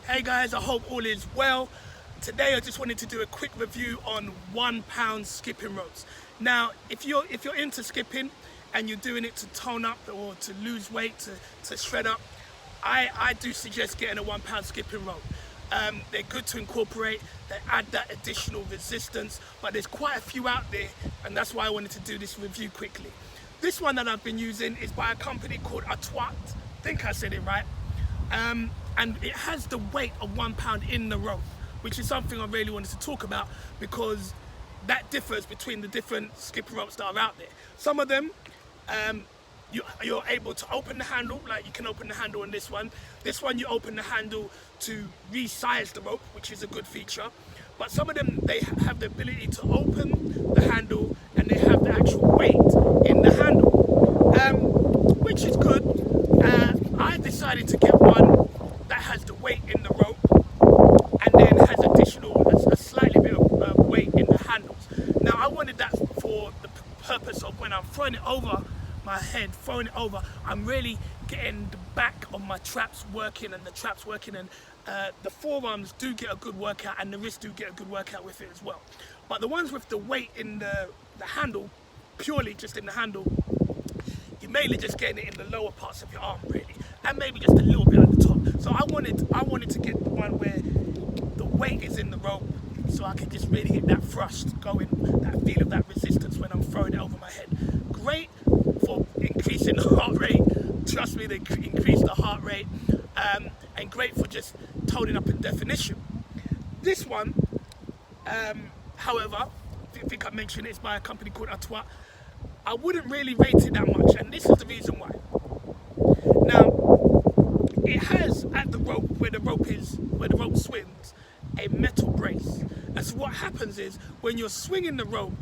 Hey guys, I hope all is well. Today I just wanted to do a quick review on 1 pound skipping ropes. Now, if you're into skipping and you're doing it to tone up or to lose weight, to shred up, I do suggest getting a 1 pound skipping rope. They're good to incorporate, they add that additional resistance, but there's quite a few out there, and that's why I wanted to do this review quickly. This one that I've been using is by a company called AUTWUT. I think I said it right. And it has the weight of 1 pound in the rope, which is something I really wanted to talk about because that differs between the different skipping ropes that are out there. Some of them, you're able to open the handle, like you can open the handle on this one. This one you open the handle to resize the rope, which is a good feature. But some of them, they have the ability to open the handle and they have the actual weight in the handle, which is good. I decided to get one that has the weight in the rope and then has a slightly bit of weight in the handles. Now I wanted that for the purpose of when I'm throwing it over my head, I'm really getting the back of my traps working and the forearms do get a good workout and the wrists do get a good workout with it as well. But the ones with the weight in the handle, purely just in the handle, you're mainly just getting it in the lower parts of your arm really, and maybe just a little bit at the top. So I wanted to get the one where the weight is in the rope, so I can just really get that thrust going, that feel of that resistance when I'm throwing it over my head. Great for increasing the heart rate. Trust me, they increase the heart rate, and great for just toning up in definition. This one, however, I think I mentioned it's by a company called AUTWUT. I wouldn't really rate it that much, and this is the reason why. Now, it has at the rope where the rope swings, a metal brace. And so what happens is when you're swinging the rope,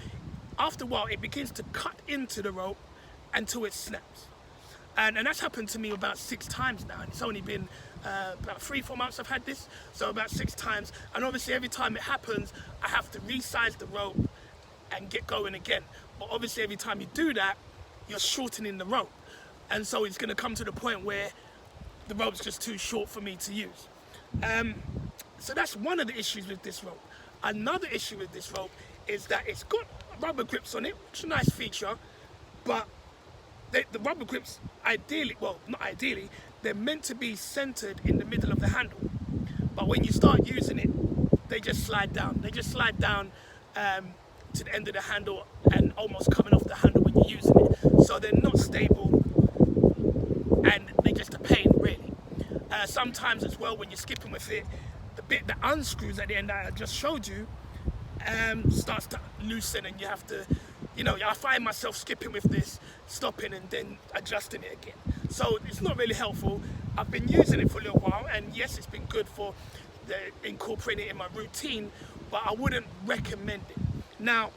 after a while it begins to cut into the rope until it snaps. And that's happened to me about 6 times now, and it's only been about 3-4 months I've had this, so about 6 times. And obviously every time it happens, I have to resize the rope and get going again. But obviously every time you do that, you're shortening the rope. And so it's gonna come to the point where the rope's just too short for me to use. So that's one of the issues with this rope. Another issue with this rope is that it's got rubber grips on it, which is a nice feature, but the rubber grips, they're meant to be centered in the middle of the handle. But when you start using it, they just slide down. They just slide down to the end of the handle and almost coming off the handle when you're using it. So they're not stable and they're just a pain, really. Sometimes as well, when you're skipping with it, the bit that unscrews at the end that I just showed you starts to loosen, and you have to, I find myself skipping with this, stopping and then adjusting it again. So it's not really helpful. I've been using it for a little while, and yes, it's been good for incorporating it in my routine, but I wouldn't recommend it. Now,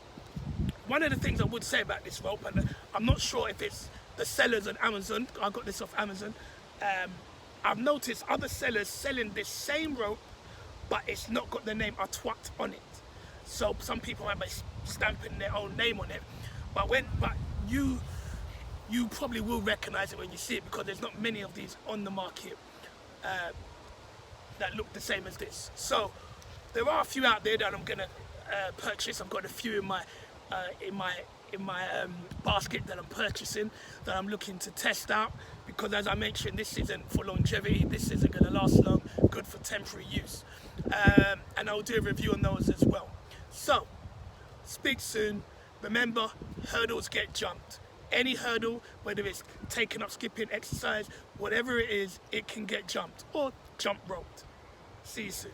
one of the things I would say about this rope, and I'm not sure if it's the sellers on Amazon, I got this off Amazon, I've noticed other sellers selling this same rope, but it's not got the name AUTWUT on it. So some people might be stamping their own name on it, but you probably will recognize it when you see it, because there's not many of these on the market that look the same as this. So there are a few out there that I'm gonna purchase. I've got a few in my basket that I'm purchasing, that I'm looking to test out, because as I mentioned, this isn't for longevity, this isn't going to last long, good for temporary use, and I'll do a review on those as well. So speak soon. Remember, hurdles get jumped. Any hurdle, whether it's taking up skipping, exercise, whatever it is, it can get jumped or jump roped. See you soon.